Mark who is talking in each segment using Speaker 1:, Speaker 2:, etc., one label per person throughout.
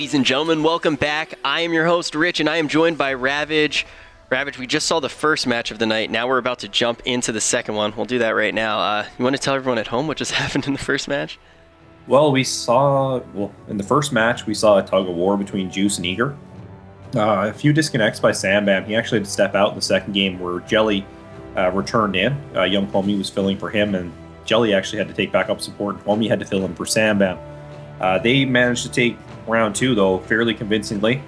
Speaker 1: Ladies and gentlemen, welcome back. I am your host, Rich, and I am joined by Ravage. Ravage, we just saw the first match of the night. Now we're about to jump into the second one. We'll do that right now. You want to tell everyone at home what just happened in the first match?
Speaker 2: Well, in the first match, we saw a tug of war between Juice and Eager. A few disconnects by Sambam. He actually had to step out in the second game where Jelly returned in. Young Homie was filling for him, and Jelly actually had to take back up support. Homie had to fill in for Sambam. They managed to take round two, though, fairly convincingly.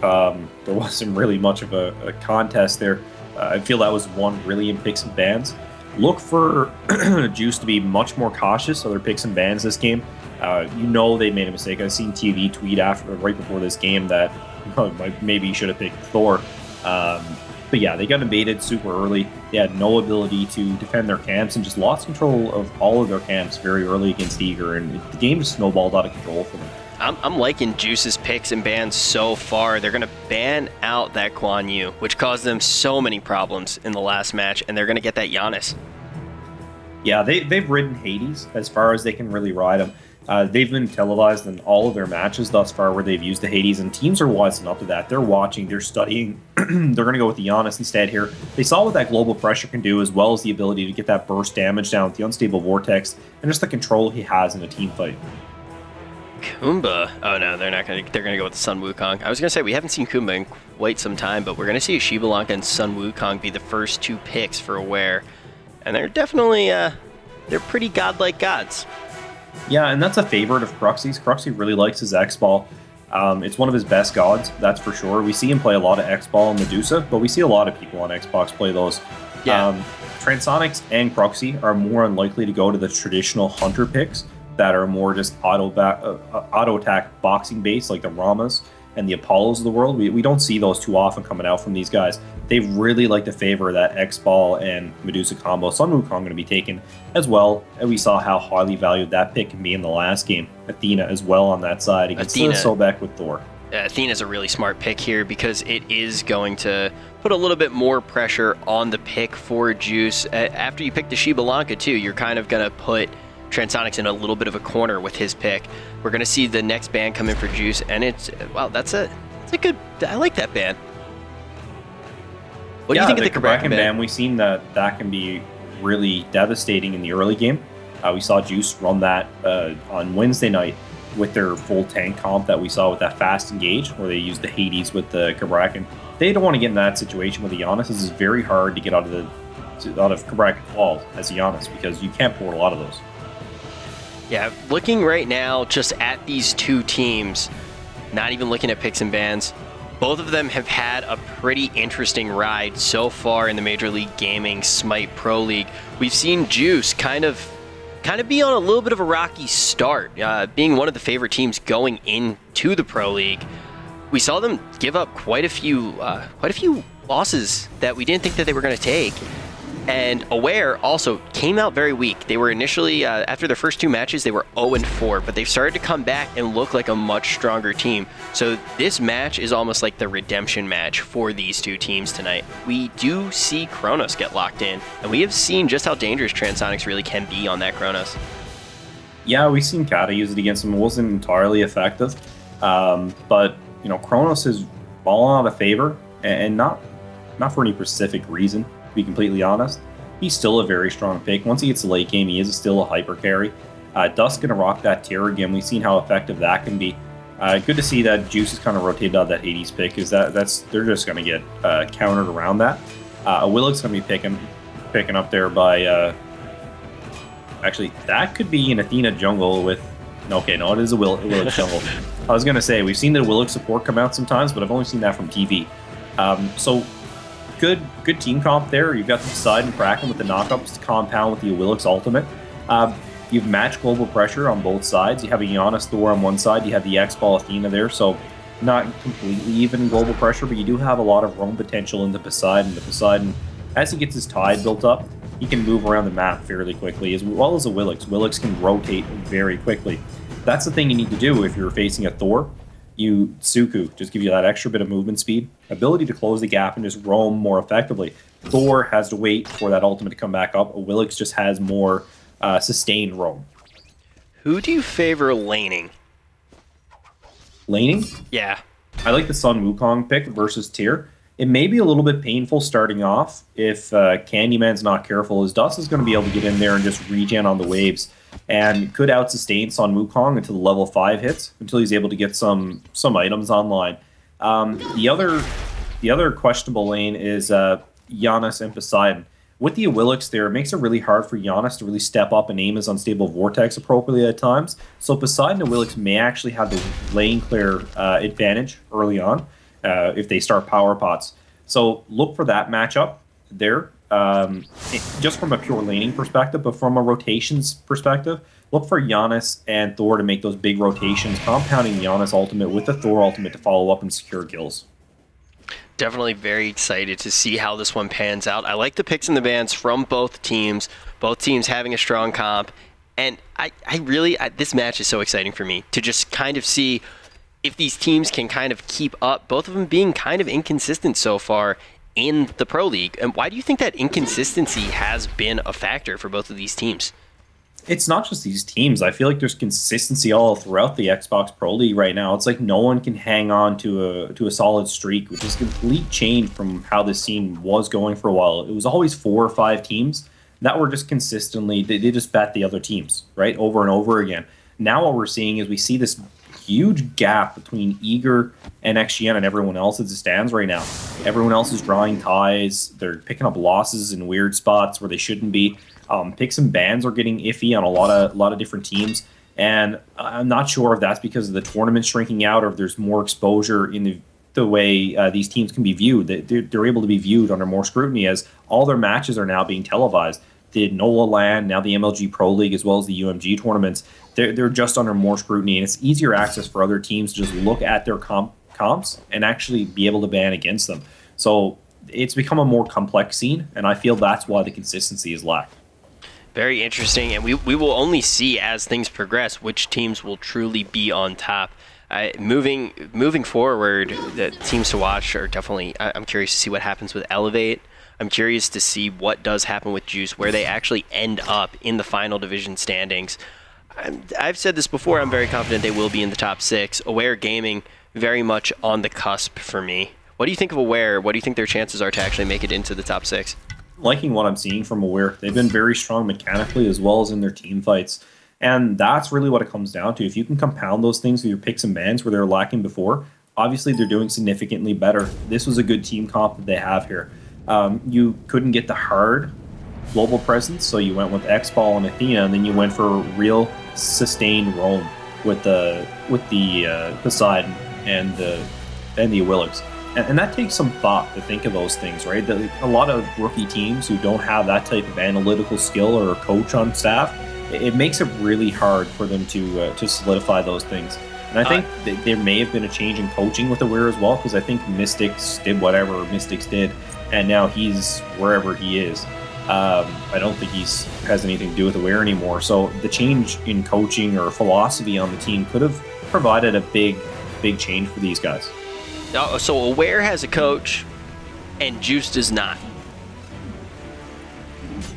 Speaker 2: There wasn't really much of a contest there. I feel that was won really in picks and bans. Look for Juice to be much more cautious of their picks and bans this game. They made a mistake. I've seen TV tweet right before this game that maybe you should have picked Thor. But yeah, they got invaded super early. They had no ability to defend their camps and just lost control of all of their camps very early against Eager, and the game just snowballed out of control for them.
Speaker 1: I'm liking Juice's picks and bans so far. They're going to ban out that Guan Yu, which caused them so many problems in the last match, and they're going to get that Giannis.
Speaker 2: Yeah, they've ridden Hades as far as they can really ride him. They've been televised in all of their matches thus far where they've used the Hades, and teams are wising up to that. They're watching, they're studying. They're going to go with the Giannis instead here. They saw what that global pressure can do, as well as the ability to get that burst damage down with the unstable vortex, and just the control he has in a team fight.
Speaker 1: Kumba. Oh no, they're not going to. They're going to go with Sun Wukong. I was going to say we haven't seen Kumba in quite some time, but we're going to see Shiba Lanka and Sun Wukong be the first two picks for Aware, and they're definitely they're pretty godlike gods.
Speaker 2: Yeah, and that's a favorite of Cruxy's. Cruxy really likes his X-Ball. It's one of his best gods, that's for sure. We see him play a lot of X-Ball and Medusa, but we see a lot of people on Xbox play those.
Speaker 1: Yeah.
Speaker 2: Transonics and Cruxy are more unlikely to go to the traditional Hunter picks that are more just auto attack boxing based, like the Ramas and the Apollos of the world. We don't see those too often coming out from these guys. They really like to favor that X-Ball and Medusa combo. Sun Wukong going to be taken as well, and we saw how highly valued that pick can be in the last game. Athena as well on that side against Sobek with Thor.
Speaker 1: Athena's a really smart pick here because it is going to put a little bit more pressure on the pick for Juice. After you pick the Shiba Lanka too, you're kind of going to put Transonics in a little bit of a corner with his pick. We're going to see the next ban come in for Juice, and that's a good. I like that ban. What do you think of the Kraken ban?
Speaker 2: We've seen that can be really devastating in the early game. We saw Juice run that on Wednesday night with their full tank comp that we saw with that fast engage, where they used the Hades with the Kraken. They don't want to get in that situation with the Giannis. This is very hard to get out of Kraken calls as a Giannis because you can't port a lot of those.
Speaker 1: Yeah, looking right now just at these two teams, not even looking at picks and bans, both of them have had a pretty interesting ride so far in the Major League Gaming Smite Pro League. We've seen Juice kind of be on a little bit of a rocky start, being one of the favorite teams going into the Pro League. We saw them give up quite a few losses that we didn't think that they were going to take. And Aware also came out very weak. They were initially, after their first two matches, they were 0-4, but they've started to come back and look like a much stronger team. So this match is almost like the redemption match for these two teams tonight. We do see Kronos get locked in, and we have seen just how dangerous Transonics really can be on that Kronos.
Speaker 2: Yeah, we've seen Kata use it against him. It wasn't entirely effective, but Kronos is fallen out of favor, and not for any specific reason. To be completely honest, he's still a very strong pick. Once he gets to late game, he is still a hyper carry. Dust's gonna rock that tier again. We've seen how effective that can be. Good to see that Juice is kind of rotated out that Hades pick, because they're just gonna get countered around that. Willock's gonna be picking up there by actually that could be an Athena jungle with. Okay, no, it is a Willock jungle. I was gonna say we've seen the Willock support come out sometimes, but I've only seen that from TV. So. Good team comp there. You've got the Poseidon Kraken with the knockups to compound with the Willock's ultimate. You've matched global pressure on both sides. You have a Giannis Thor on one side. You have the X-Ball Athena there. So not completely even global pressure, but you do have a lot of roam potential into Poseidon. The Poseidon, as he gets his tide built up, he can move around the map fairly quickly, as well as the Willox. Willox can rotate very quickly. That's the thing you need to do if you're facing a Thor. Suku just give you that extra bit of movement speed, ability to close the gap and just roam more effectively. Thor has to wait for that ultimate to come back up. Willix just has more sustained roam.
Speaker 1: Who do you favor laning?
Speaker 2: laning,
Speaker 1: Yeah.
Speaker 2: I like the Sun Wukong pick versus Tyr. It may be a little bit painful starting off if Candyman's not careful, as Dust is going to be able to get in there and just regen on the waves, and could out-sustain Sun Wukong until the level 5 hits, until he's able to get some items online. The other questionable lane is Giannis and Poseidon. With the Awilix there, it makes it really hard for Giannis to really step up and aim his unstable Vortex appropriately at times. So Poseidon and Awilix may actually have the lane clear advantage early on if they start power pots. So look for that matchup there, just from a pure laning perspective, but from a rotations perspective, look for Giannis and Thor to make those big rotations, compounding Giannis ultimate with the Thor ultimate to follow up and secure kills.
Speaker 1: Definitely very excited to see how this one pans out. I like the picks and the bans from both teams having a strong comp. And I really, this match is so exciting for me to just kind of see if these teams can kind of keep up, both of them being kind of inconsistent so far in the Pro League. And why do you think that inconsistency has been a factor for both of these teams?
Speaker 2: It's not just these teams. I feel like there's consistency all throughout the Xbox Pro League right now. It's like no one can hang on to a solid streak, which is a complete change from how this scene was going for a while. It was always 4 or 5 teams that were just consistently, they just bet the other teams, right, over and over again. Now what we're seeing is we see this huge gap between Eager and XGN and everyone else as it stands right now. Everyone else is drawing ties. They're picking up losses in weird spots where they shouldn't be. Picks and bans are getting iffy on a lot of different teams, and I'm not sure if that's because of the tournament shrinking out or if there's more exposure in the way these teams can be viewed. They're able to be viewed under more scrutiny as all their matches are now being televised. The NOLA LAN, now the MLG Pro League, as well as the UMG tournaments, they're just under more scrutiny, and it's easier access for other teams to just look at their comps and actually be able to ban against them. So it's become a more complex scene, and I feel that's why the consistency is lacked.
Speaker 1: Very interesting, and we will only see as things progress which teams will truly be on top. Moving forward, the teams to watch are definitely. I'm curious to see what happens with Elevate. I'm curious to see what does happen with Juice, where they actually end up in the final division standings. I've said this before. I'm very confident they will be in the top 6. Aware Gaming very much on the cusp for me. What do you think of Aware? What do you think their chances are to actually make it into the top 6?
Speaker 2: Liking what I'm seeing from Aware. They've been very strong mechanically as well as in their team fights. And that's really what it comes down to. If you can compound those things with your picks and bans where they're lacking before, obviously they're doing significantly better. This was a good team comp that they have here. You couldn't get the hard global presence, so you went with X-Ball and Athena, and then you went for real sustained roam with the Poseidon and the Awilix. And that takes some thought to think of those things, right? A lot of rookie teams who don't have that type of analytical skill or a coach on staff, it makes it really hard for them to solidify those things. And I think that there may have been a change in coaching with Aware as well, because I think Mystics did whatever Mystics did, and now he's wherever he is. I don't think he has anything to do with Aware anymore. So the change in coaching or philosophy on the team could have provided a big change for these guys.
Speaker 1: So Aware has a coach, and Juice does not.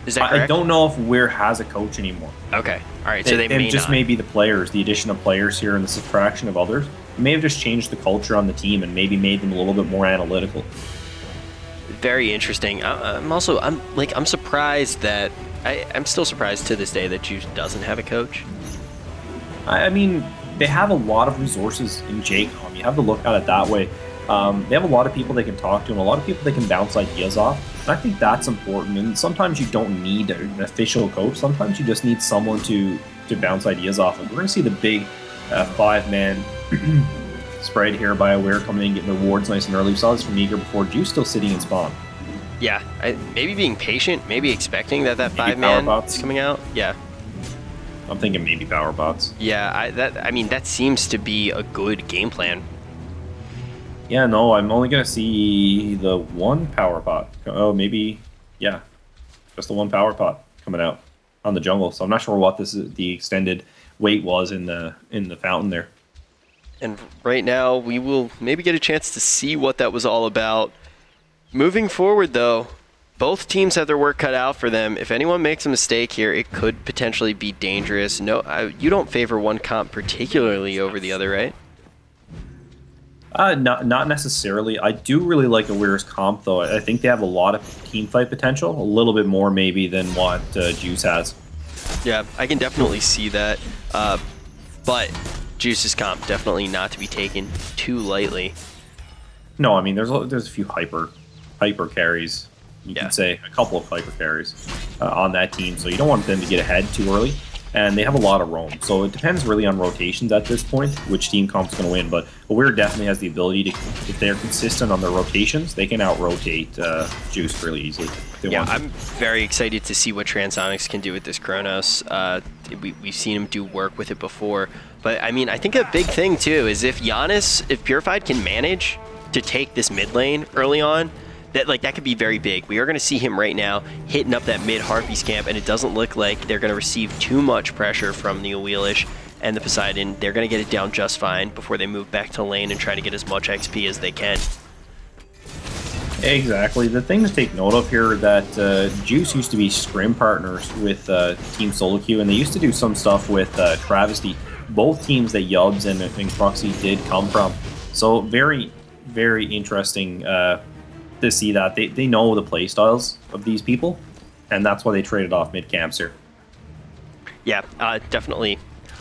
Speaker 1: Is that correct?
Speaker 2: I don't know if Aware has a coach anymore.
Speaker 1: Okay. All right. So they may
Speaker 2: just
Speaker 1: not.
Speaker 2: Maybe the players, the addition of players here and the subtraction of others, may have just changed the culture on the team and maybe made them a little bit more analytical.
Speaker 1: Very interesting. I'm surprised that I'm still surprised to this day that Juice doesn't have a coach.
Speaker 2: I mean, they have a lot of resources in JCOM. You have to look at it that way. They have a lot of people they can talk to and a lot of people they can bounce ideas off. And I think that's important. And sometimes you don't need an official coach. Sometimes you just need someone to bounce ideas off of. We're going to see the big 5-man spread here by Aware coming in, getting rewards nice and early. We saw this from Eager before. Juice still sitting in spawn.
Speaker 1: Yeah, maybe being patient, maybe expecting that
Speaker 2: maybe
Speaker 1: 5-man is coming out. Yeah.
Speaker 2: I'm thinking maybe power bots.
Speaker 1: Yeah, that seems to be a good game plan.
Speaker 2: Yeah, no, I'm only going to see the one power pot. Oh, maybe, yeah, just the one power pot coming out on the jungle. So I'm not sure what the extended wait was in the fountain there.
Speaker 1: And right now, we will maybe get a chance to see what that was all about. Moving forward, though, both teams have their work cut out for them. If anyone makes a mistake here, it could potentially be dangerous. No, you don't favor one comp particularly over the other, right?
Speaker 2: Not necessarily. I do really like Awira's comp, though. I think they have a lot of team fight potential, a little bit more maybe than what Juice has.
Speaker 1: Yeah, I can definitely see that. But Juice's comp definitely not to be taken too lightly.
Speaker 2: No, I mean there's a few hyper carries. You can say a couple of hyper carries on that team, so you don't want them to get ahead too early. And they have a lot of roam, so it depends really on rotations at this point, which team comp's going to win. But Awira definitely has the ability to, if they're consistent on their rotations, they can out-rotate Juice really easily.
Speaker 1: Yeah, I'm very excited to see what Transonics can do with this Chronos. We've seen him do work with it before. But, I mean, I think a big thing, too, is if Purified can manage to take this mid lane early on, that could be very big. We are going to see him right now hitting up that mid Harpy's camp, and it doesn't look like they're going to receive too much pressure from the Awilish and the Poseidon. They're going to get it down just fine before they move back to lane and try to get as much XP as they can.
Speaker 2: Exactly. The thing to take note of here that Juice used to be scrim partners with Team Solo Q, and they used to do some stuff with Travesty. Both teams that Yubs and Cruxy did come from. So very, very interesting to see that they know the play styles of these people, and that's why they traded off mid camps here.
Speaker 1: Yeah, definitely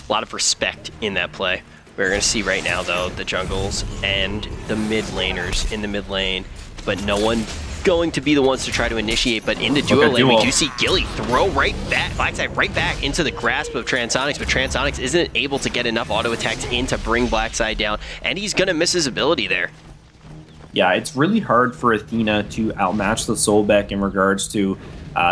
Speaker 1: a lot of respect in that play. We're going to see right now, though, the jungles and the mid laners in the mid lane, but no one going to be the ones to try to initiate. But in the duo lane, we do see Gilly throw Blackside right back into the grasp of Transonics, but Transonics isn't able to get enough auto attacks in to bring Blackside down, and he's going to miss his ability there.
Speaker 2: Yeah, it's really hard for Athena to outmatch the Solbeck in regards to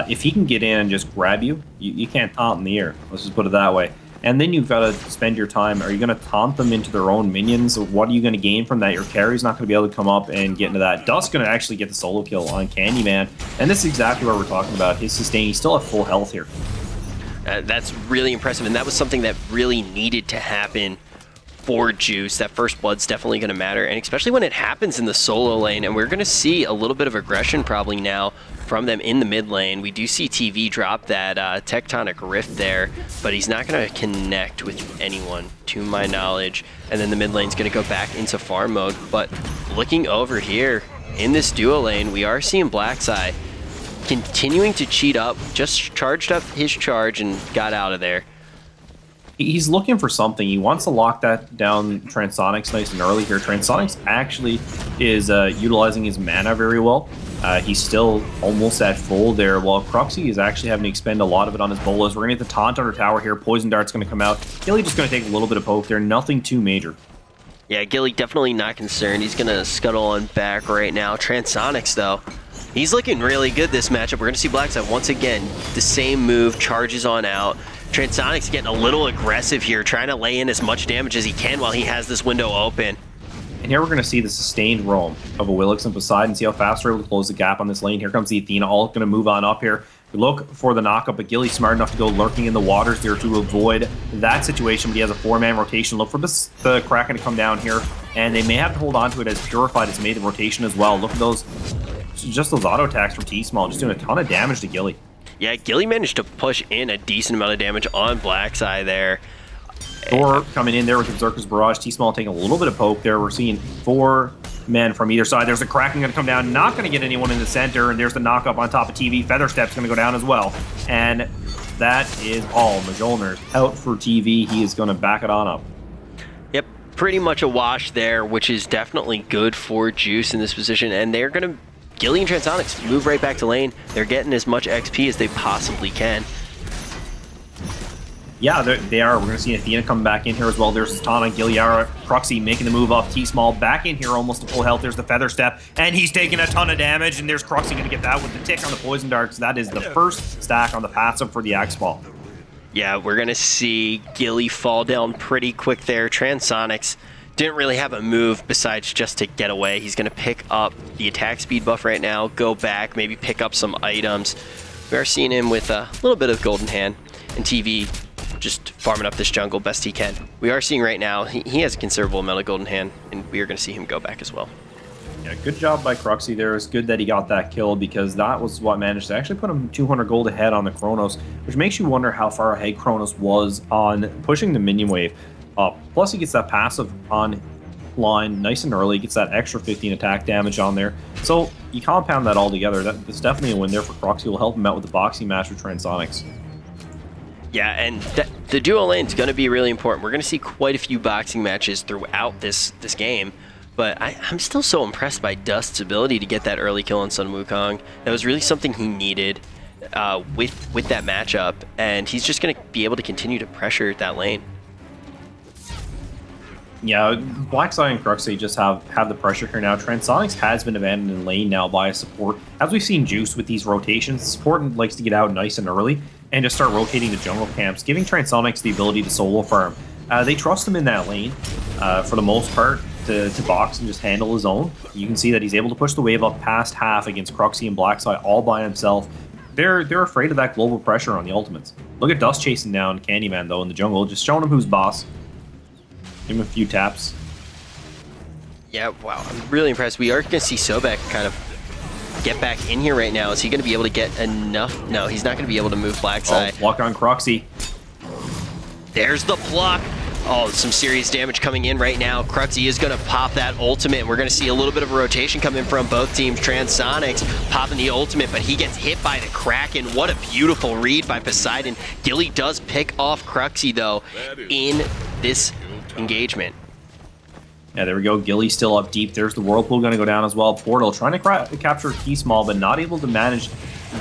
Speaker 2: if he can get in and just grab you, you can't taunt in the air. Let's just put it that way. And then you've got to spend your time. Are you going to taunt them into their own minions? What are you going to gain from that? Your carry's not going to be able to come up and get into that. Dust's going to actually get the solo kill on Candyman. And this is exactly what we're talking about. His sustain, he's still at full health here.
Speaker 1: That's really impressive, and that was something that really needed to happen for Juice. That first blood's definitely going to matter, and especially when it happens in the solo lane, and we're going to see a little bit of aggression probably now from them in the mid lane. We do see TV drop that Tectonic Rift there, but he's not going to connect with anyone to my knowledge, and then the mid lane's going to go back into farm mode. But looking over here in this duo lane, we are seeing Blackside continuing to cheat up, just charged up his charge and got out of there.
Speaker 2: He's looking for something. He wants to lock that down Transonics nice and early here. Transonics actually is utilizing his mana very well. He's still almost at full there, while Cruxy is actually having to expend a lot of it on his bolas. We're going to get the taunt under tower here. Poison Dart's going to come out. Gilly just going to take a little bit of poke there. Nothing too major.
Speaker 1: Yeah, Gilly definitely not concerned. He's going to scuttle on back right now. Transonics, though, he's looking really good this matchup. We're going to see Blackside once again. The same move, charges on out. Transonics getting a little aggressive here, trying to lay in as much damage as he can while he has this window open.
Speaker 2: And here we're going to see the sustained roam of a Willix and Poseidon, see how fast we're able to close the gap on this lane. Here comes the Athena, all going to move on up here. We look for the knockup, but Gilly's smart enough to go lurking in the waters there to avoid that situation, but he has a 4-man rotation. Look for the Kraken to come down here, and they may have to hold on to it as Purified has made the rotation as well. Look at those, just those auto attacks from T-Small, just doing a ton of damage to Gilly.
Speaker 1: Yeah, Gilly managed to push in a decent amount of damage on Blackside there.
Speaker 2: Thor coming in there with Berserker's Barrage. T-Small taking a little bit of poke there. We're seeing 4 men from either side. There's the Kraken going to come down, not going to get anyone in the center, and there's the knock-up on top of TV. Featherstep's going to go down as well. And that is all. Mjolnir's out for TV. He is going to back it on up.
Speaker 1: Yep, pretty much a wash there, which is definitely good for Juice in this position, and they're going to... Gilly and Transonics move right back to lane. They're getting as much XP as they possibly can.
Speaker 2: Yeah, they are. We're going to see Athena come back in here as well. There's Tana, Giliara, Cruxy making the move off T-Small. Back in here almost to full health. There's the Feather Step, and he's taking a ton of damage, and there's Cruxy going to get that with the tick on the Poison Darts. That is the first stack on the passive for the X-Ball.
Speaker 1: Yeah, we're going to see Gilly fall down pretty quick there. Transonics didn't really have a move besides just to get away. He's going to pick up the attack speed buff right now, go back, maybe pick up some items. We are seeing him with a little bit of Golden Hand, and TV just farming up this jungle best he can. We are seeing right now, he has a considerable amount of Golden Hand, and we are going to see him go back as well.
Speaker 2: Yeah, good job by Cruxy there. It's good that he got that kill, because that was what managed to actually put him 200 gold ahead on the Chronos, which makes you wonder how far ahead Chronos was on pushing the minion wave up. Plus he gets that passive on line nice and early, gets that extra 15 attack damage on there. So you compound that all together. That's definitely a win there for Croxy. Will help him out with the boxing match with Transonics.
Speaker 1: Yeah, and the duo lane is going to be really important. We're going to see quite a few boxing matches throughout this game. But I'm still so impressed by Dust's ability to get that early kill on Sun Wukong. That was really something he needed with that matchup, and he's just going to be able to continue to pressure that lane.
Speaker 2: Yeah, Blackside and Cruxy just have the pressure here now. Transonics has been abandoned in lane now by a support. As we've seen Juice with these rotations, support likes to get out nice and early and just start rotating the jungle camps, giving Transonics the ability to solo farm. They trust him in that lane for the most part to box and just handle his own. You can see that he's able to push the wave up past half against Cruxy and Blackside all by himself. They're afraid of that global pressure on the ultimates. Look at Dust chasing down Candyman though in the jungle, just showing him who's boss. Give him a few taps.
Speaker 1: Yeah, wow, I'm really impressed. We are going to see Sobek kind of get back in here right now. Is he going to be able to get enough? No, he's not going to be able to move Blackside.
Speaker 2: Oh, block on Cruxy.
Speaker 1: There's the block. Oh, some serious damage coming in right now. Cruxy is going to pop that ultimate. We're going to see a little bit of a rotation come in from both teams. Transonics popping the ultimate, but he gets hit by the Kraken. What a beautiful read by Poseidon. Gilly does pick off Cruxy, though, in this engagement.
Speaker 2: Yeah, there we go. Gilly's still up deep. There's the Whirlpool going to go down as well. Portal trying to capture Key Small, but not able to manage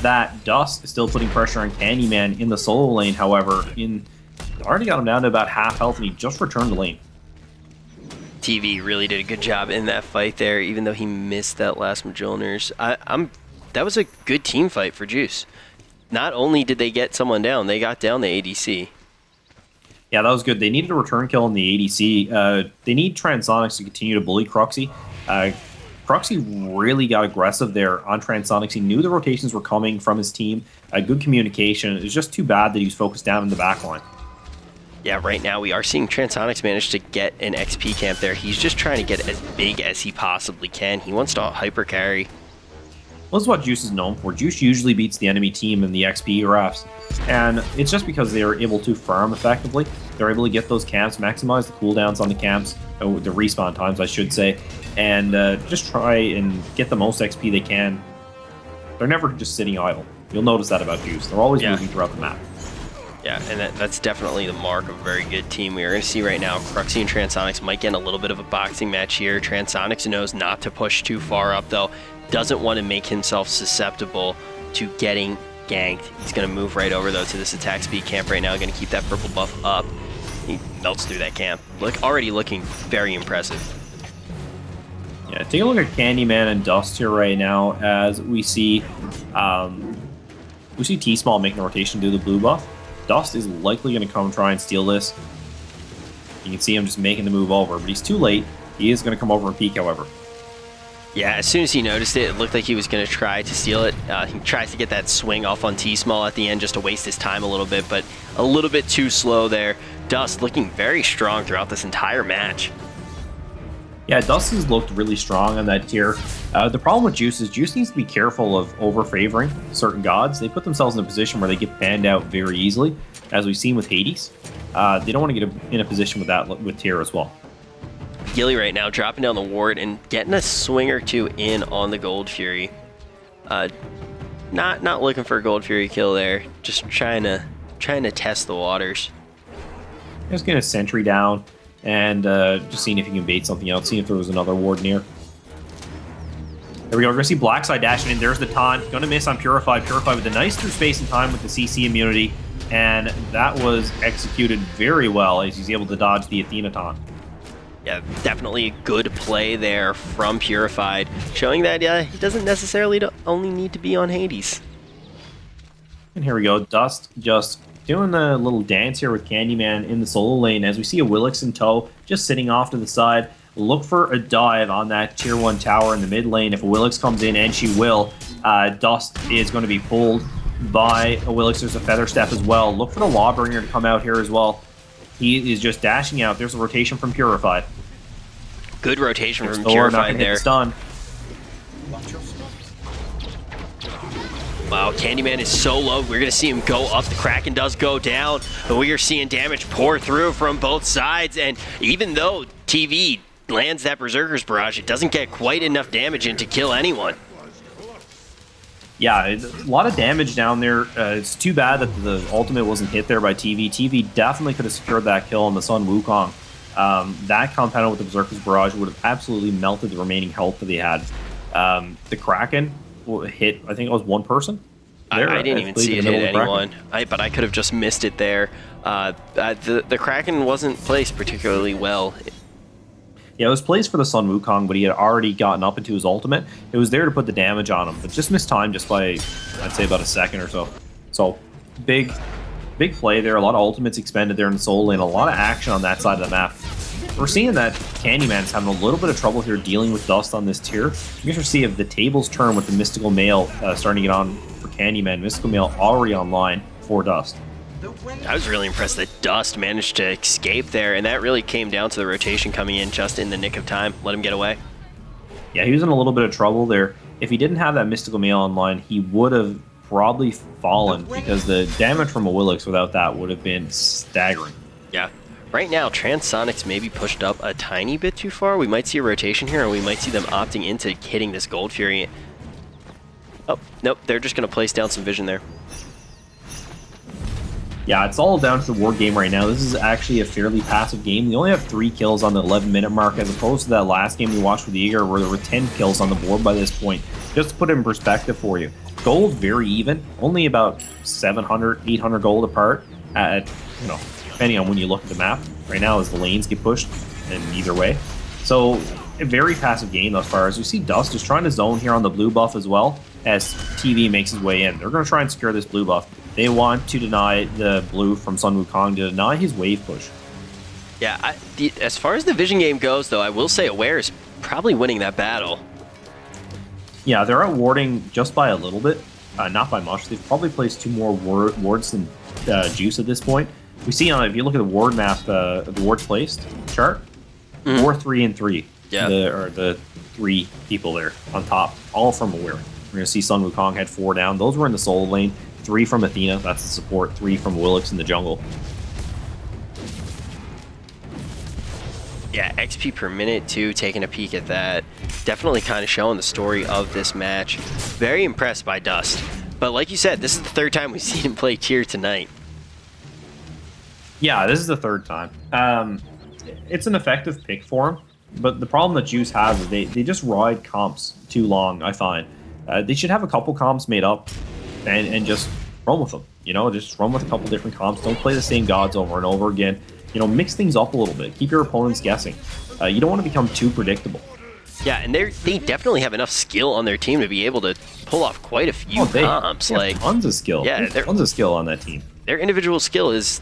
Speaker 2: that. Dust is still putting pressure on Candyman in the solo lane, however. Already got him down to about half health, and he just returned the lane.
Speaker 1: TV really did a good job in that fight there, even though he missed that last Mjolnir's. That was a good team fight for Juice. Not only did they get someone down, they got down the ADC.
Speaker 2: Yeah, that was good. They needed a return kill in the ADC. They need Transonics to continue to bully Cruxy. Cruxy really got aggressive there on Transonics. He knew the rotations were coming from his team. Good communication. It was just too bad that he was focused down in the backline.
Speaker 1: Yeah, right now we are seeing Transonics manage to get an XP camp there. He's just trying to get as big as he possibly can. He wants to hyper carry.
Speaker 2: Well, this is what Juice is known for. Juice usually beats the enemy team in the XP rafts, and it's just because they are able to farm effectively. They're able to get those camps, maximize the cooldowns on the camps, the respawn times, I should say, and just try and get the most XP they can. They're never just sitting idle. You'll notice that about Juice. They're always moving throughout the map.
Speaker 1: Yeah, and that's definitely the mark of a very good team. We are going to see right now Cruxy and Transonics might get a little bit of a boxing match here. Transonics knows not to push too far up, though. Doesn't want to make himself susceptible to getting ganked. He's going to move right over, though, to this attack speed camp right now. Going to keep that purple buff up. He melts through that camp. Already looking very impressive.
Speaker 2: Yeah, take a look at Candyman and Dust here right now as we see T-Small making a rotation to do the blue buff. Dust is likely going to come try and steal this. You can see him just making the move over, but he's too late. He is going to come over and peek, however.
Speaker 1: Yeah, as soon as he noticed it, it looked like he was going to try to steal it. He tries to get that swing off on T-Small at the end just to waste his time a little bit, but a little bit too slow there. Dust looking very strong throughout this entire match.
Speaker 2: Yeah, Dust has looked really strong on that tier. The problem with Juice is Juice needs to be careful of over-favoring certain gods. They put themselves in a position where they get banned out very easily, as we've seen with Hades. They don't want to get in a position with that with tier as well.
Speaker 1: Gilly right now dropping down the ward and getting a swing or two in on the Gold Fury. Not looking for a Gold Fury kill there, just trying to test the waters.
Speaker 2: Just getting a sentry down. And just seeing if you can bait something out, seeing if there was another ward near. There we go. We're going to see Blackside dashing in. There's the taunt. Going to miss on Purify. Purify with a nice through space and time with the CC immunity. And that was executed very well as he's able to dodge the Athena taunt.
Speaker 1: Yeah, definitely a good play there from Purified, showing that he doesn't necessarily only need to be on Hades.
Speaker 2: And here we go. Dust just doing a little dance here with Candyman in the solo lane as we see a Willix in tow just sitting off to the side. Look for a dive on that tier 1 tower in the mid lane. If a Willix comes in, and she will, Dust is going to be pulled by a Willix. There's a Feather Step as well. Look for the Lawbringer to come out here as well. He is just dashing out. There's a rotation from Purified.
Speaker 1: Good rotation from Purified there.
Speaker 2: Stun.
Speaker 1: Wow, Candyman is so low. We're going to see him go up. The Kraken does go down, but we are seeing damage pour through from both sides. And even though TV lands that Berserker's Barrage, it doesn't get quite enough damage in to kill anyone.
Speaker 2: Yeah, a lot of damage down there. It's too bad that the ultimate wasn't hit there by TV. TV definitely could have secured that kill on the Sun Wukong. That compounded with the Berserker's Barrage would have absolutely melted the remaining health that he had. The Kraken hit, I think it was one person.
Speaker 1: I didn't even see it hit anyone, but I could have just missed it there. The Kraken wasn't placed particularly well.
Speaker 2: Yeah, it was placed for the Sun Wukong, but he had already gotten up into his ultimate. It was there to put the damage on him, but just missed time just by, I'd say, about a second or so. So, big play there. A lot of ultimates expended there in the soul lane. A lot of action on that side of the map. We're seeing that Candyman's having a little bit of trouble here dealing with Dust on this tier. You guys see if the tables turn with the Mystical Mail starting to get on for Candyman. Mystical Mail already online for Dust.
Speaker 1: I was really impressed that Dust managed to escape there, and that really came down to the rotation coming in just in the nick of time. Let him get away.
Speaker 2: Yeah, he was in a little bit of trouble there. If he didn't have that Mystical Mail online, he would have probably fallen because the damage from a Willix without that would have been staggering.
Speaker 1: Yeah. Right now, Transonics may be pushed up a tiny bit too far. We might see a rotation here, and we might see them opting into hitting this Gold Fury. Oh, nope, they're just going to place down some vision there.
Speaker 2: Yeah, it's all down to the ward game right now. This is actually a fairly passive game. They only have 3 kills on the 11-minute mark, as opposed to that last game we watched with Eager, where there were 10 kills on the board by this point. Just to put it in perspective for you, gold very even, only about 700, 800 gold apart. At depending on when you look at the map. Right now, as the lanes get pushed, in either way. So a very passive game thus far. As we see, Dust is trying to zone here on the blue buff as well, as TV makes his way in. They're going to try and secure this blue buff. They want to deny the blue from Sun Wukong, to deny his wave push.
Speaker 1: Yeah, as far as the vision game goes, though, I will say Aware is probably winning that battle.
Speaker 2: Yeah, they're out warding just by a little bit, not by much. They've probably placed 2 more wards than Juice at this point. We see if you look at the ward map, the wards placed chart, 4, 3, and 3.
Speaker 1: Yeah,
Speaker 2: the 3 people there on top, all from Aware. We're going to see Sun Wukong had 4 down. Those were in the solo lane. 3 from Athena, that's the support. 3 from Willix in the jungle.
Speaker 1: Yeah, XP per minute too, taking a peek at that. Definitely kind of showing the story of this match. Very impressed by Dust. But like you said, this is the 3rd time we've seen him play tier tonight.
Speaker 2: Yeah, this is the 3rd time. It's an effective pick for him, but the problem that Juice has is they just ride comps too long, I find. They should have a couple comps made up and just run with them. Just run with a couple different comps. Don't play the same gods over and over again. Mix things up a little bit. Keep your opponents guessing. You don't want to become too predictable.
Speaker 1: Yeah, and they definitely have enough skill on their team to be able to pull off quite a few comps.
Speaker 2: They have tons of skill.
Speaker 1: Yeah,
Speaker 2: tons of skill on that team.
Speaker 1: Their individual skill is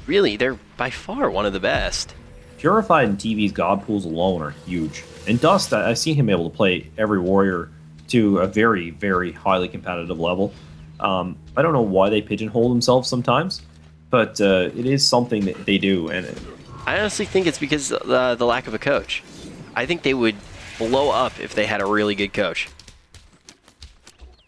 Speaker 1: really, they're by far one of the best.
Speaker 2: Purified and TV's god pools alone are huge. And Dust, I've seen him able to play every warrior to a very, very highly competitive level. I don't know why they pigeonhole themselves sometimes, but it is something that they do. And
Speaker 1: I honestly think it's because the lack of a coach. I think they would blow up if they had a really good coach.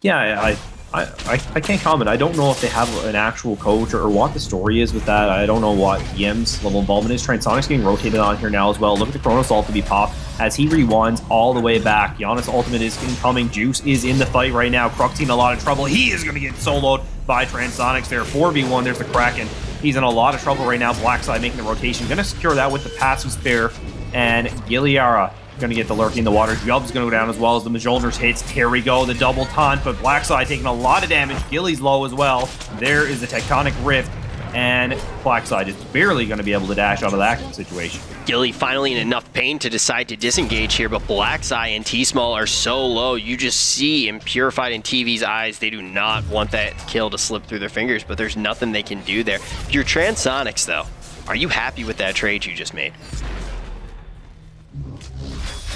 Speaker 2: Yeah, I can't comment. I don't know if they have an actual coach or what the story is with that. I don't know what Yim's level of involvement is. Transonic's getting rotated on here now as well. Look at the Chronos ult to be popped as he rewinds all the way back. Giannis' ultimate is incoming. Juice is in the fight right now. Krux's in a lot of trouble. He is going to get soloed by Transonics there. 4v1, there's the Kraken. He's in a lot of trouble right now. Blackside making the rotation. Going to secure that with the passive spare. And Giliara going to get the lurking in the water. Jub's going to go down as well as the Mjolnir's hits. Here we go, the double taunt, but Blackside taking a lot of damage. Gilly's low as well. There is the Tectonic Rift, and Blackside is barely going to be able to dash out of that situation.
Speaker 1: Gilly finally in enough pain to decide to disengage here, but Blackside and T-Small are so low. You just see in Purified and TV's eyes, they do not want that kill to slip through their fingers, but there's nothing they can do there. If you're Transonics, though, are you happy with that trade you just made?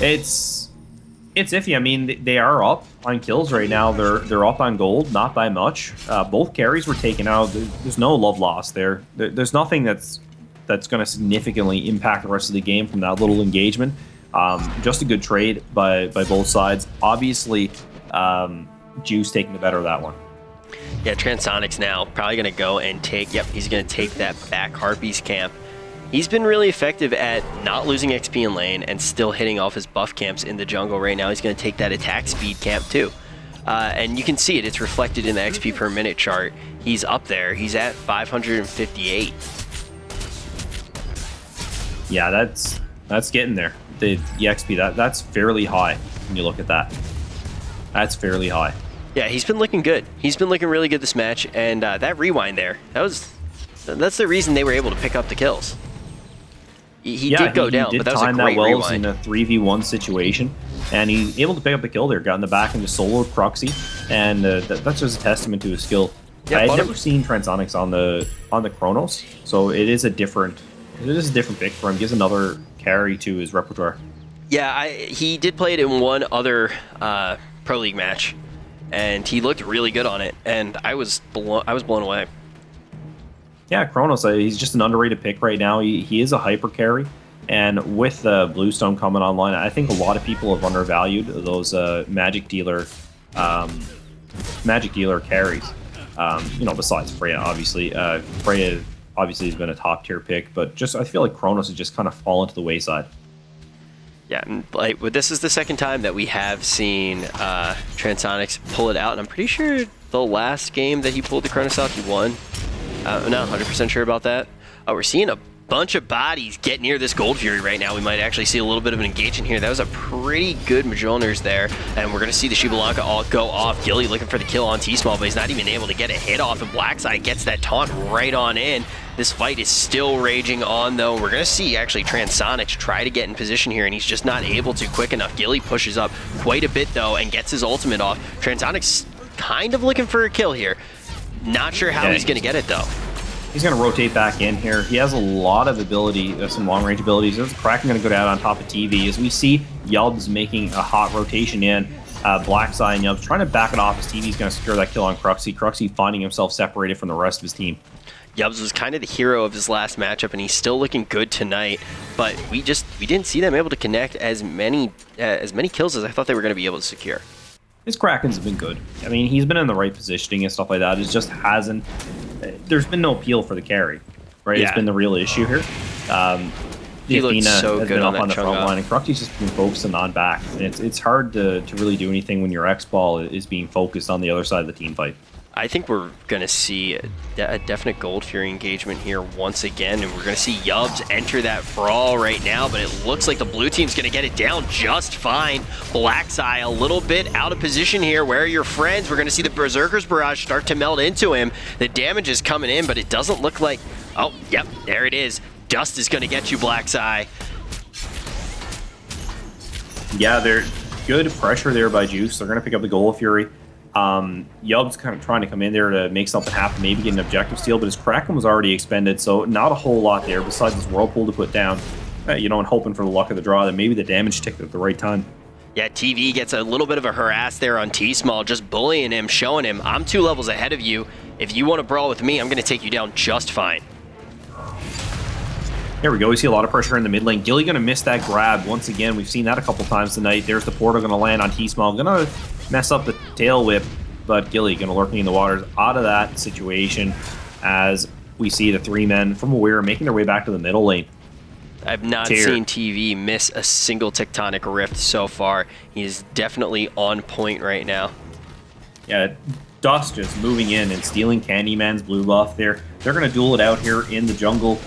Speaker 2: It's iffy. I mean, they are up on kills right now. They're up on gold, not by much. Both carries were taken out. There's no love lost there. There's nothing that's going to significantly impact the rest of the game from that little engagement. Just a good trade by both sides. Obviously, Juice taking the better of that one.
Speaker 1: Yeah, Transonics now probably going to go and take, he's going to take that back Harpies camp. He's been really effective at not losing XP in lane and still hitting off his buff camps in the jungle. Right now he's going to take that attack speed camp too. And you can see it, it's reflected in the XP per minute chart. He's up there, he's at 558.
Speaker 2: Yeah, that's getting there. The XP, that's fairly high when you look at that. That's fairly high.
Speaker 1: Yeah, he's been looking good. He's been looking really good this match, and that rewind there, that's the reason they were able to pick up the kills. He did go down, but that was a great rewind.
Speaker 2: In a 3v1 situation, and he's able to pick up the kill there, got in the back and just soloed Proxy, and that's just a testament to his skill. Yeah, I've never seen Transonics on the Chronos, so it is a different pick for him. Gives another carry to his repertoire.
Speaker 1: Yeah, he did play it in one other Pro League match, and he looked really good on it, and I was blown away.
Speaker 2: Yeah, Chronos, he's just an underrated pick right now. He is a hyper carry, and with Bluestone coming online, I think a lot of people have undervalued those Magic Dealer carries. Besides Freya, obviously. Freya obviously has been a top tier pick, but just I feel like Chronos has just kind of fallen to the wayside.
Speaker 1: Yeah, and like this is the second time that we have seen Transonics pull it out, and I'm pretty sure the last game that he pulled the Chronos out, he won. I'm not 100% sure about that. We're seeing a bunch of bodies get near this Gold Fury right now. We might actually see a little bit of an engagement here. That was a pretty good Mjolnir's there, and we're going to see the Shibalanka all go off. Gilly looking for the kill on T-Small, but he's not even able to get a hit off, and Blackside gets that taunt right on in. This fight is still raging on, though. We're going to see, actually, Transonics try to get in position here, and he's just not able to quick enough. Gilly pushes up quite a bit, though, and gets his ultimate off. Transonics kind of looking for a kill here. Not sure how he's going to get it, though.
Speaker 2: He's going to rotate back in here. He has a lot of ability, some long-range abilities. There's a Kraken going to go down on top of TV. As we see, Yubs making a hot rotation in. Blackside and Yubs trying to back it off as TV's going to secure that kill on Cruxy. Cruxy finding himself separated from the rest of his team.
Speaker 1: Yubs was kind of the hero of his last matchup, and he's still looking good tonight. But we didn't see them able to connect as many kills as I thought they were going to be able to secure.
Speaker 2: His Krakens have been good. I mean, he's been in the right positioning and stuff like that. It just hasn't. There's been no appeal for the carry, right? Yeah. It's been the real issue here.
Speaker 1: He looked so good
Speaker 2: on the front line, and Cruxy's just been focusing on back. And it's hard to really do anything when your X-Ball is being focused on the other side of the team fight.
Speaker 1: I think we're going to see a definite Gold Fury engagement here once again, and we're going to see Yubs enter that brawl right now, but it looks like the blue team's going to get it down just fine. Blackseye a little bit out of position here. Where are your friends? We're going to see the Berserker's Barrage start to meld into him. The damage is coming in, but it doesn't look like... Oh, yep, there it is. Dust is going to get you, Blackseye.
Speaker 2: Yeah, they're good pressure there by Juice. They're going to pick up the Gold Fury. Yub's kind of trying to come in there to make something happen, maybe get an objective steal, but his Kraken was already expended, so not a whole lot there besides his Whirlpool to put down, and hoping for the luck of the draw that maybe the damage ticked at the right time.
Speaker 1: Yeah, TV gets a little bit of a harass there on T-Small, just bullying him, showing him, I'm 2 levels ahead of you. If you want to brawl with me, I'm going to take you down just fine.
Speaker 2: There we go. We see a lot of pressure in the mid lane. Gilly going to miss that grab once again. We've seen that a couple times tonight. There's the portal going to land on T-Small. Going to mess up the tail whip, but Gilly going to lurking in the waters out of that situation as we see the 3 men from Aware making their way back to the middle lane.
Speaker 1: I've not seen TV miss a single Tectonic Rift so far. He is definitely on point right now.
Speaker 2: Yeah, Dust just moving in and stealing Candyman's blue buff there. They're going to duel it out here in the jungle.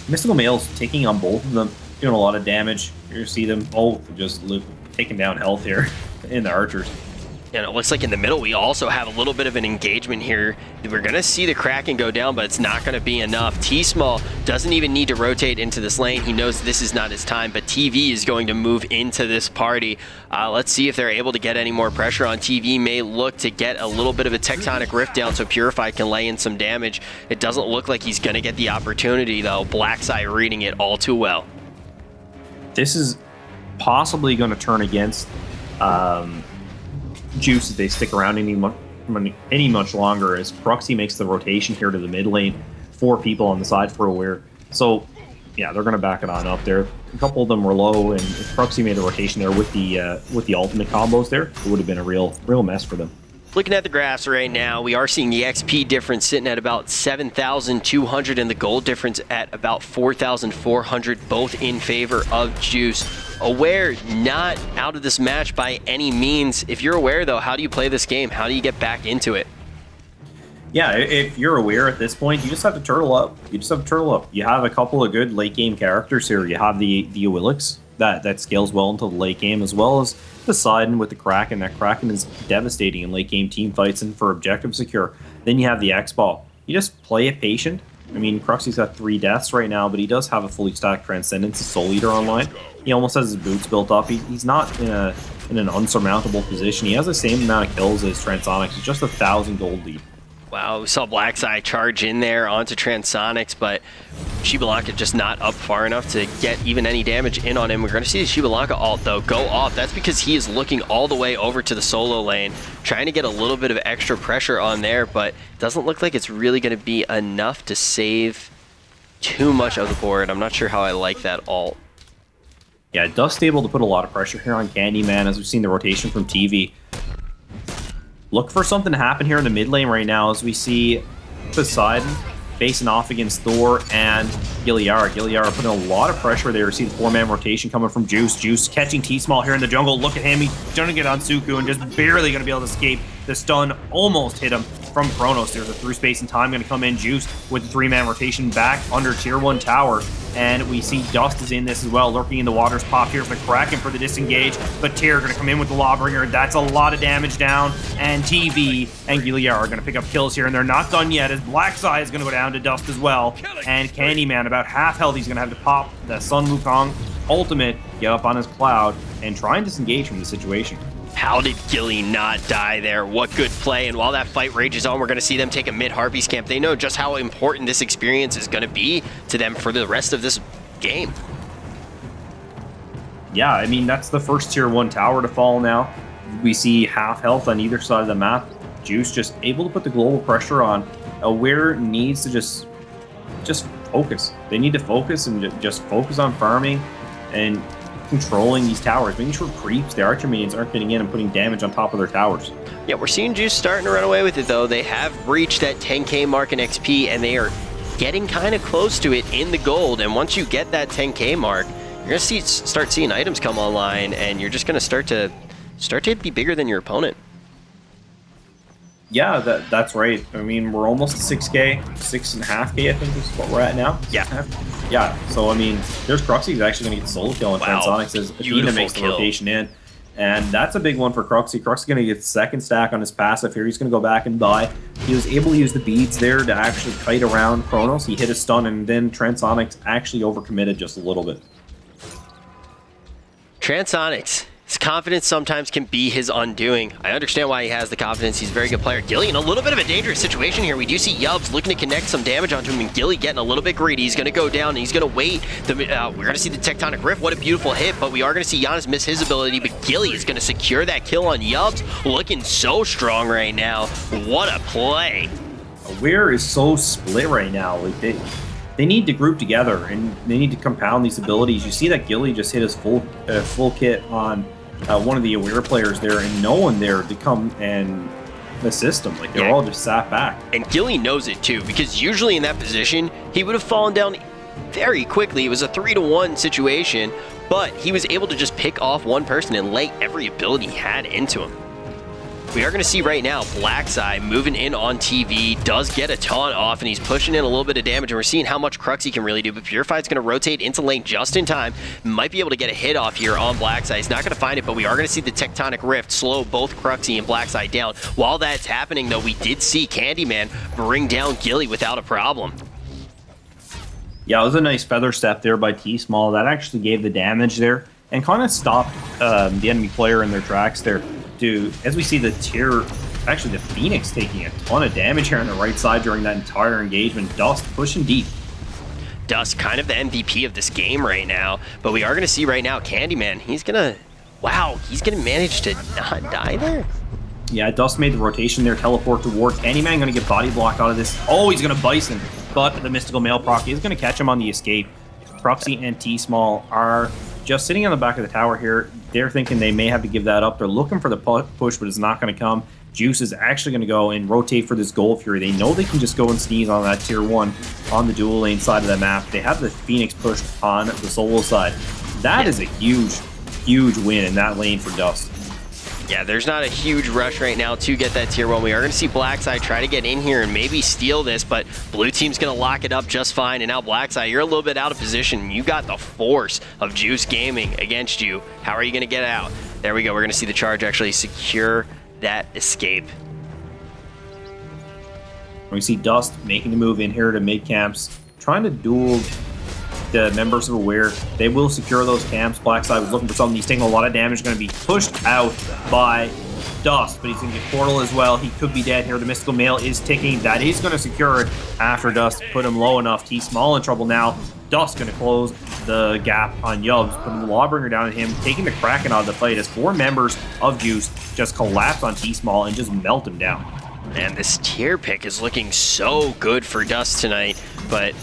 Speaker 2: Mystical Male's taking on both of them, doing a lot of damage. You see them both just taking down health here in the archers.
Speaker 1: And it looks like in the middle we also have a little bit of an engagement here. We're going to see the Kraken go down, but it's not going to be enough. T-Small doesn't even need to rotate into this lane. He knows this is not his time, but TV is going to move into this party. Let's see if they're able to get any more pressure on. TV may look to get a little bit of a Tectonic Rift down so Purify can lay in some damage. It doesn't look like he's going to get the opportunity, though. Blackseye reading it all too well.
Speaker 2: This is possibly going to turn against... Juice if they stick around any much longer, as Proxy makes the rotation here to the mid lane. 4 people on the side for Aware. So, yeah, they're going to back it on up there. A couple of them were low, and if Proxy made the rotation there with the ultimate combos there, it would have been a real mess for them.
Speaker 1: Looking at the graphs right now, we are seeing the XP difference sitting at about 7,200 and the gold difference at about 4,400, both in favor of Juice. Aware not out of this match by any means. If you're Aware, though, how do you play this game? How do you get back into it?
Speaker 2: Yeah, if you're Aware at this point, you just have to turtle up. You have a couple of good late game characters here. You have the Awilix that scales well into the late game, as well as Poseidon with the Kraken. That Kraken is devastating in late game team fights and for objective secure. Then you have the X-Ball. You just play it patient. I mean, Cruxy's got 3 deaths right now, but he does have a fully stacked Transcendence, a Soul Eater online. He almost has his boots built up. He's not in an unsurmountable position. He has the same amount of kills as Transonics. He's just 1,000 gold lead.
Speaker 1: Wow, we saw Blackseye charge in there onto Transonics, but Shibalaka just not up far enough to get even any damage in on him. We're going to see the Shibalaka ult, though, go off. That's because he is looking all the way over to the solo lane, trying to get a little bit of extra pressure on there, but it doesn't look like it's really going to be enough to save too much of the board. I'm not sure how I like that ult.
Speaker 2: Yeah, Dust able to put a lot of pressure here on Candyman, as we've seen the rotation from TV. Look for something to happen here in the mid lane right now as we see Poseidon facing off against Thor and Giliara. Giliara putting a lot of pressure there. See the 4-man rotation coming from Juice. Juice catching T-Small here in the jungle. Look at him. He's trying to get on Suku and just barely going to be able to escape. The stun almost hit him from Chronos. There's a through space and time going to come in. Juice with the 3-man rotation back under tier 1 tower. And we see Dust is in this as well, lurking in the waters. Pop here for the Kraken for the disengage. But Tyr going to come in with the Lawbringer. That's a lot of damage down. And TV and Giliara are going to pick up kills here. And they're not done yet, as Blackseye is going to go down to Dust as well. And Candyman, about half health, he's going to have to pop the Sun Wukong ultimate, get up on his cloud, and try and disengage from the situation.
Speaker 1: How did Gilly not die there? What good play. And while that fight rages on, we're going to see them take a mid-Harpies camp. They know just how important this experience is going to be to them for the rest of this game. Yeah,
Speaker 2: I mean, that's the first tier 1 tower to fall now. We see half health on either side of the map. Juice just able to put the global pressure on. Aware needs to just focus. They need to focus and just focus on farming and controlling these towers, making sure creeps, the archer minions, aren't getting in and putting damage on top of their towers.
Speaker 1: Yeah, we're seeing Juice starting to run away with it, though. They have reached that 10k mark in XP, and they are getting kind of close to it in the gold. And once you get that 10k mark, you're going to start seeing items come online, and you're just going to start to be bigger than your opponent.
Speaker 2: Yeah, that's right. I mean, we're almost 6k, 6.5k, I think is what we're at now. Yeah, so I mean, there's Cruxy who's actually going to get the solo kill on Transonics as Athena makes the rotation in. And that's a big one for Cruxy. Cruxy's going to get the second stack on his passive here. He's going to go back and buy. He was able to use the beads there to actually kite around Chronos. He hit a stun, and then Transonics actually overcommitted just a little bit.
Speaker 1: Transonics. His confidence sometimes can be his undoing. I understand why he has the confidence. He's a very good player. Gilly in a little bit of a dangerous situation here. We do see Yubs looking to connect some damage onto him, and Gilly getting a little bit greedy. He's going to go down, and he's going to wait. We're going to see the Tectonic Rift. What a beautiful hit, but we are going to see Giannis miss his ability, but Gilly is going to secure that kill on Yubs. Looking so strong right now. What a play.
Speaker 2: Aware is so split right now. Like they need to group together, and they need to compound these abilities. You see that Gilly just hit his full kit on one of the Aware players there, and no one there to come and assist him. Like, they're all just sat back.
Speaker 1: And Gilly knows it too, because usually in that position, he would have fallen down very quickly. It was a 3-to-1 situation, but he was able to just pick off one person and lay every ability he had into him. We are going to see right now Blackseye moving in on TV, does get a taunt off, and he's pushing in a little bit of damage, and we're seeing how much Cruxy can really do, but Purify's going to rotate into lane just in time. Might be able to get a hit off here on Blackseye. He's not going to find it, but we are going to see the Tectonic Rift slow both Cruxy and Blackseye down. While that's happening, though, we did see Candyman bring down Gilly without a problem.
Speaker 2: Yeah, it was a nice feather step there by T-Small. That actually gave the damage there and kind of stopped the enemy player in their tracks there. As we see the Phoenix taking a ton of damage here on the right side during that entire engagement. Dust pushing deep.
Speaker 1: Dust kind of the MVP of this game right now, but we are going to see right now Candyman. He's going to manage to not die there.
Speaker 2: Yeah, Dust made the rotation there, teleport to ward. Candyman going to get body block out of this. Oh, he's going to Bison, but the Mystical Male proc is going to catch him on the escape. Cruxy and T-Small are just sitting on the back of the tower here. They're thinking they may have to give that up. They're looking for the push, but it's not going to come. Juice is actually going to go and rotate for this Gold Fury. They know they can just go and sneeze on that tier 1 on the dual lane side of the map. They have the Phoenix pushed on the solo side. That is a huge, huge win in that lane for Dust.
Speaker 1: Yeah, there's not a huge rush right now to get that tier 1. We are going to see Blackside try to get in here and maybe steal this, but blue team's going to lock it up just fine. And now Blackside, you're a little bit out of position. You got the force of Juice Gaming against you. How are you going to get out? There we go. We're going to see the charge actually secure that escape.
Speaker 2: We see Dust making the move in here to mid camps, trying to duel the members of Aware. They will secure those camps. Blackside was looking for something. He's taking a lot of damage. Going to be pushed out by Dust, but he's going to get Portal as well. He could be dead here. The Mystical Mail is ticking. That is going to secure it after Dust put him low enough. T-Small in trouble now. Dust going to close the gap on Yubs, putting the Lawbringer down on him, taking the Kraken out of the fight as 4 members of Juice just collapse on T-Small and just melt him down.
Speaker 1: Man, this tier pick is looking so good for Dust tonight, but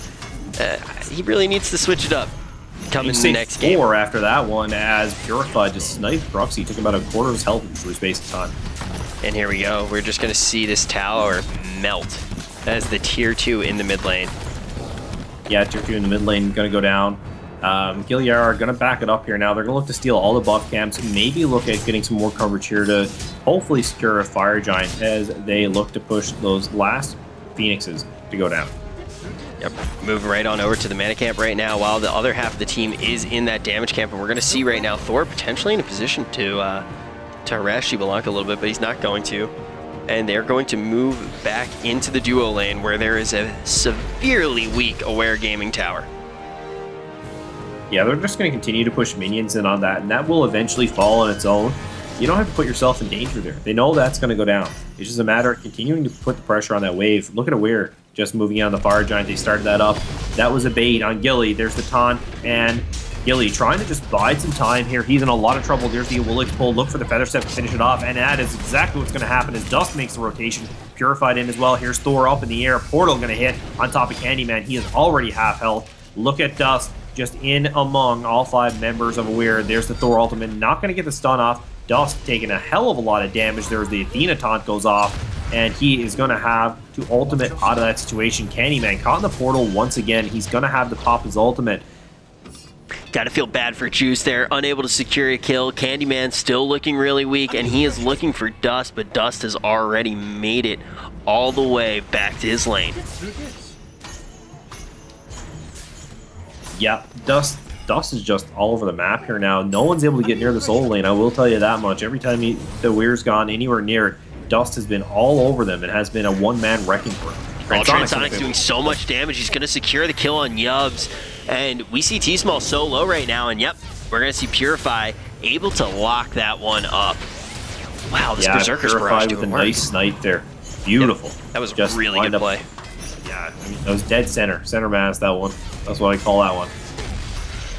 Speaker 1: he really needs to switch it up coming in the next game.
Speaker 2: 4 after that one as Purified just sniped Proxy, took about a quarter of his health in short space of time.
Speaker 1: And here we go. We're just going to see this tower melt as the tier 2 in the mid lane.
Speaker 2: Yeah, tier 2 in the mid lane going to go down. Gilliar are going to back it up here now. They're going to look to steal all the buff camps, maybe look at getting some more coverage here to hopefully secure a Fire Giant as they look to push those last Phoenixes to go down.
Speaker 1: Yep, moving right on over to the mana camp right now while the other half of the team is in that damage camp. And we're going to see right now Thor potentially in a position to harass Shibalanka a little bit, but he's not going to. And they're going to move back into the duo lane where there is a severely weak Aware Gaming tower.
Speaker 2: Yeah, they're just going to continue to push minions in on that, and that will eventually fall on its own. You don't have to put yourself in danger there. They know that's going to go down. It's just a matter of continuing to put the pressure on that wave. Look at Aware just moving on the Fire Giant. They started that up. That was a bait on Gilly. There's the taunt, and Gilly trying to just bide some time here. He's in a lot of trouble. There's the Willix pull. Look for the Feather Step to finish it off, and that is exactly what's going to happen as Dust makes the rotation. Purified in as well. Here's Thor up in the air. Portal going to hit on top of Candyman. He is already half health. Look at Dust just in among all 5 members of Aware. There's the Thor ultimate. Not going to get the stun off. Dust taking a hell of a lot of damage. There's the Athena taunt goes off, and he is going to have to ultimate out of that situation. Candyman caught in the portal once again. He's going to have to pop his ultimate.
Speaker 1: Got to feel bad for Juice there, unable to secure a kill. Candyman still looking really weak, and he is looking for Dust, but Dust has already made it all the way back to his lane. Yeah,
Speaker 2: Dust is just all over the map here now. No one's able to get near the solo lane, I will tell you that much. Every time the Weir's gone anywhere near it, Dust has been all over them and has been a one-man wrecking crew.
Speaker 1: Transonic's doing so much damage. He's going to secure the kill on Yubs. And we see T-Small so low right now. And yep, we're going to see Purify able to lock that one up. Wow, this Berserker's Barrage doing
Speaker 2: with a
Speaker 1: work.
Speaker 2: nice snipe there. Beautiful.
Speaker 1: Yep. That was
Speaker 2: just
Speaker 1: really good play.
Speaker 2: Yeah, I mean, that was dead center. Center mass, that one. That's what I call that one.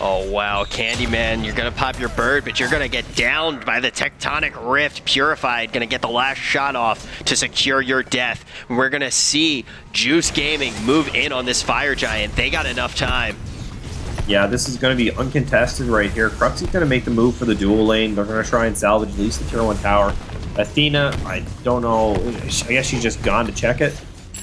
Speaker 1: Oh, wow. Candyman, you're going to pop your bird, but you're going to get downed by the Tectonic Rift. Purified, going to get the last shot off to secure your death. We're going to see Juice Gaming move in on this Fire Giant. They got enough time.
Speaker 2: Yeah, this is going to be uncontested right here. Cruxy's going to make the move for the dual lane. They're going to try and salvage at least the tier 1 tower. Athena, I don't know. I guess she's just gone to check it,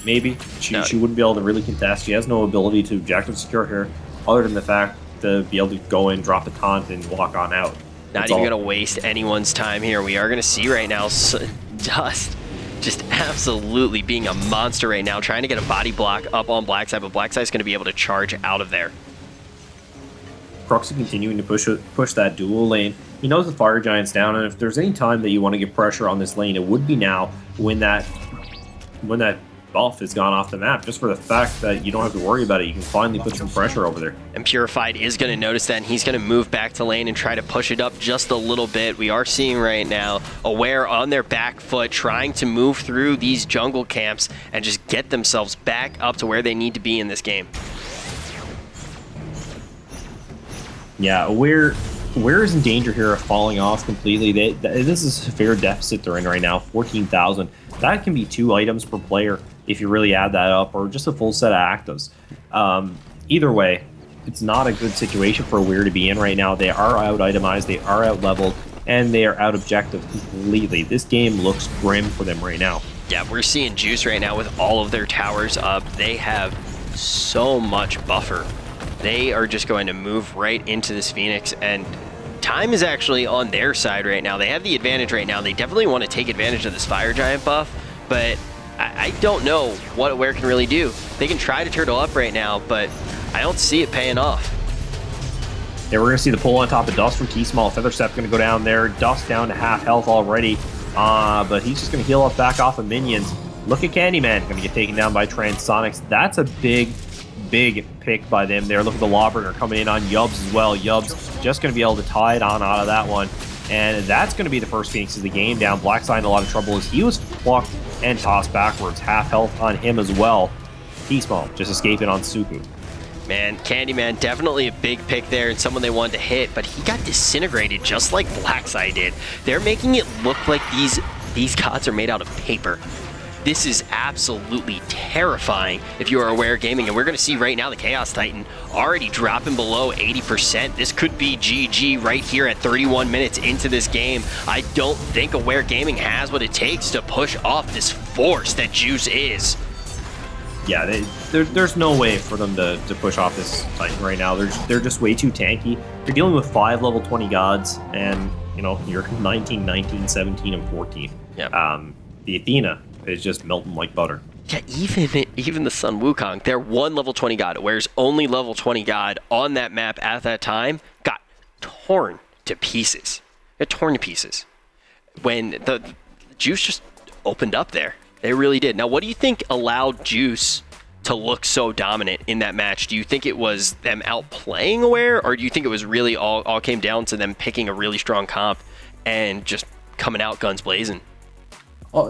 Speaker 2: maybe. She wouldn't be able to really contest. She has no ability to objective secure here, other than the fact to be able to go in, drop a taunt, and walk on out.
Speaker 1: Not even going to waste anyone's time here. We are going to see right now Dust just absolutely being a monster right now, trying to get a body block up on Blackside, but Blackside's going to be able to charge out of there.
Speaker 2: Proxy continuing to push that dual lane. He knows the Fire Giant's down, and if there's any time that you want to get pressure on this lane, it would be now when that buff has gone off the map, just for the fact that you don't have to worry about it. You can finally put some pressure over there.
Speaker 1: And Purified is going to notice that, and he's going to move back to lane and try to push it up just a little bit. We are seeing right now Aware on their back foot, trying to move through these jungle camps and just get themselves back up to where they need to be in this game.
Speaker 2: Yeah, Aware is in danger here of falling off completely. This is a fair deficit they're in right now, 14,000. That can be 2 items per player if you really add that up, or just a full set of actives. Either way,
Speaker 3: it's not a good situation for Weir to be in right now. They are out itemized, they are out leveled, and they are out objective completely. This game looks grim for them right now.
Speaker 1: Yeah, we're seeing Juice right now with all of their towers up. They have so much buffer. They are just going to move right into this Phoenix, and time is actually on their side right now. They have the advantage right now. They definitely want to take advantage of this Fire Giant buff, but I don't know what Aware can really do. They can try to turtle up right now, but I don't see it paying off.
Speaker 3: Yeah, we're going to see the pull on top of Dust from T-Small. Featherstep going to go down there. Dust down to half health already, but he's just going to heal up back off of minions. Look at Candyman, going to get taken down by Transonics. That's a big pick by them there. Look at the Lawbringer coming in on Yubbs as well. Yubbs just going to be able to tie it on out of that one. And that's going to be the first Phoenix of the game down. Blackside in a lot of trouble as he was plucked and tossed backwards. Half health on him as well. T-Small just escaping on Suku.
Speaker 1: Man, Candyman, definitely a big pick there and someone they wanted to hit, but he got disintegrated just like Blackside did. They're making it look like these gods are made out of paper. This is absolutely terrifying if you are Aware Gaming, and we're going to see right now the Chaos Titan already dropping below 80%. This could be GG right here at 31 minutes into this game. I don't think Aware Gaming has what it takes to push off this force that Juice is.
Speaker 3: Yeah, there's no way for them to push off this Titan right now. They're just way too tanky. You're dealing with 5 level 20 gods, and you know you're 19, 19, 17, and 14.
Speaker 1: Yeah.
Speaker 3: The Athena is just melting like butter.
Speaker 1: Yeah, even the Sun Wukong, their one level 20 god, Aware's only level 20 god on that map at that time, got torn to pieces. It torn to pieces when the Juice just opened up there. They really did. Now, what do you think allowed Juice to look so dominant in that match? Do you think it was them outplaying Aware, or do you think it was really all came down to them picking a really strong comp and just coming out guns blazing?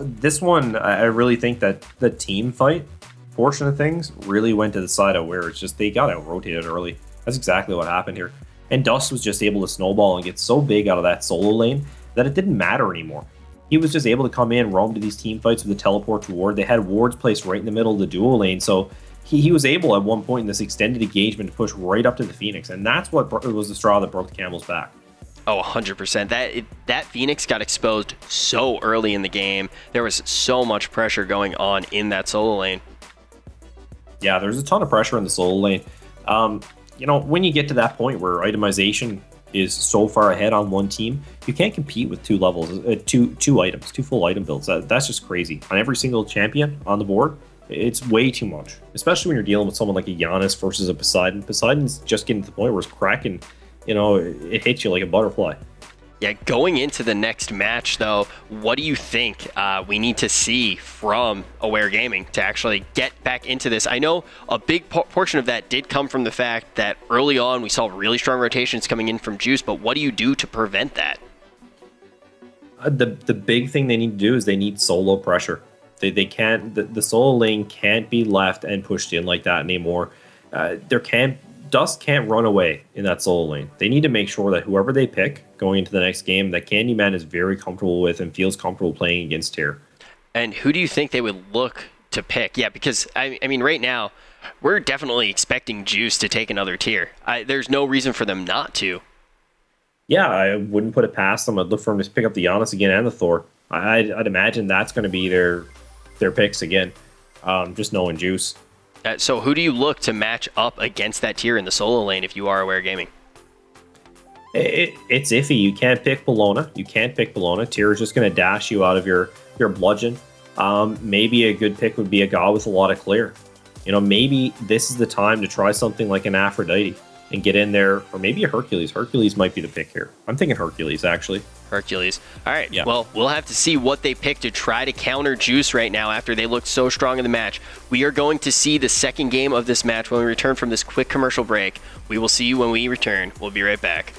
Speaker 3: This one, I really think that the team fight portion of things really went to the side of Aware. It's just they got out-rotated early. That's exactly what happened here. And Dust was just able to snowball and get so big out of that solo lane that it didn't matter anymore. He was just able to come in, roam to these team fights with a teleport to ward. They had wards placed right in the middle of the duo lane, so he was able at one point in this extended engagement to push right up to the Phoenix, and that's what was the straw that broke the camel's back.
Speaker 1: Oh, 100%. That Phoenix got exposed so early in the game. There was so much pressure going on in that solo lane.
Speaker 3: Yeah, there's a ton of pressure in the solo lane. You know, when you get to that point where itemization is so far ahead on one team, you can't compete with two items, two full item builds. That's just crazy. On every single champion on the board, it's way too much, especially when you're dealing with someone like a Giannis versus a Poseidon. Poseidon's just getting to the point where it's cracking, you know, it hits you like a butterfly.
Speaker 1: Yeah, going into the next match, though, what do you think we need to see from Aware Gaming to actually get back into this? I know a big portion of that did come from the fact that early on we saw really strong rotations coming in from Juice, but what do you do to prevent that?
Speaker 3: The big thing they need to do is they need solo pressure. They can't, the solo lane can't be left and pushed in like that anymore. Dust can't run away in that solo lane. They need to make sure that whoever they pick going into the next game, that Candyman is very comfortable with and feels comfortable playing against Tyr.
Speaker 1: And who do you think they would look to pick? Yeah, because, I mean, right now, we're definitely expecting Juice to take another tier. There's no reason for them not to.
Speaker 3: Yeah, I wouldn't put it past them. I'd look for them to pick up the Giannis again and the Thor. I'd imagine that's going to be their picks again, just knowing Juice.
Speaker 1: So who do you look to match up against that tier in the solo lane if you are Aware Gaming?
Speaker 3: It's iffy. You can't pick Bellona. Tyr is just going to dash you out of your bludgeon. Maybe a good pick would be a god with a lot of clear. You know, maybe this is the time to try something like an Aphrodite and get in there, or maybe a Hercules. Hercules might be the pick here. I'm thinking Hercules, actually.
Speaker 1: Hercules. All right.
Speaker 3: Yeah.
Speaker 1: Well, we'll have to see what they pick to try to counter Juice right now after they looked so strong in the match. We are going to see the second game of this match when we return from this quick commercial break. We will see you when we return. We'll be right back.